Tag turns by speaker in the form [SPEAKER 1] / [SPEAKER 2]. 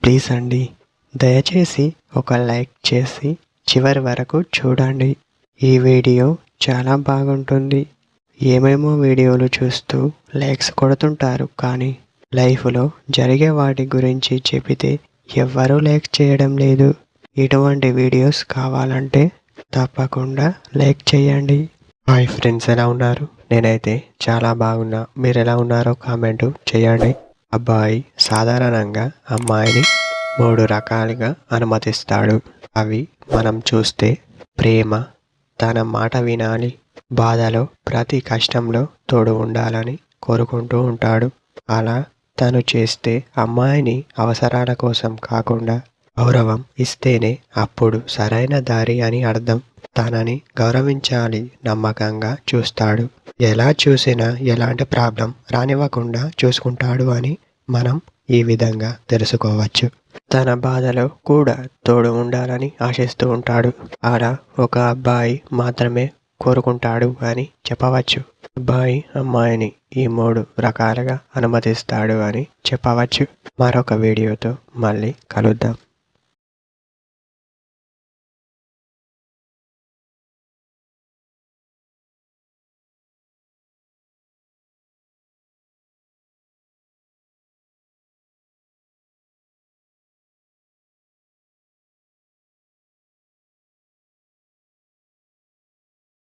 [SPEAKER 1] Please అండి, దయచేసి ఒక లైక్ చేసి చివరి వరకు చూడండి. ఈ వీడియో చాలా బాగుంటుంది. ఏమేమో వీడియోలు చూస్తూ లైక్స్ కొడుతుంటారు, కానీ లైఫ్లో జరిగే వాటి గురించి చెబితే ఎవ్వరూ లైక్ చేయడం లేదు. ఇటువంటి వీడియోస్ కావాలంటే తప్పకుండా లైక్ చేయండి. హాయ్ ఫ్రెండ్స్, ఎలా ఉన్నారు? నేనైతే చాలా బాగున్నా. మీరు ఎలా ఉన్నారో కామెంట్ చేయండి. అబ్బాయి సాధారణంగా అమ్మాయిని 3 రకాలుగా అనుమతిస్తాడు. అవి మనం చూస్తే ప్రేమ, తన మాట వినాలి, బాధలో ప్రతి కష్టంలో తోడు ఉండాలని కోరుకుంటూ ఉంటాడు. అలా తను చేస్తే అమ్మాయిని అవసరాల కోసం కాకుండా గౌరవం ఇస్తేనే అప్పుడు సరైన దారి అని అర్థం. తనని గౌరవించాలి, నమ్మకంగా చూస్తాడు. ఎలా చూసినా ఎలాంటి ప్రాబ్లం రానివ్వకుండా చూసుకుంటాడు అని మనం ఈ విధంగా తెలుసుకోవచ్చు. తన బాధలో కూడా తోడు ఉండాలని ఆశిస్తూ ఉంటాడు. అలా ఒక అబ్బాయి మాత్రమే కోరుకుంటాడు అని చెప్పవచ్చు. అబ్బాయి అమ్మాయిని ఈ 3 రకాలుగా అనుమతిస్తాడు అని చెప్పవచ్చు. మరొక వీడియోతో మళ్ళీ కలుద్దాం.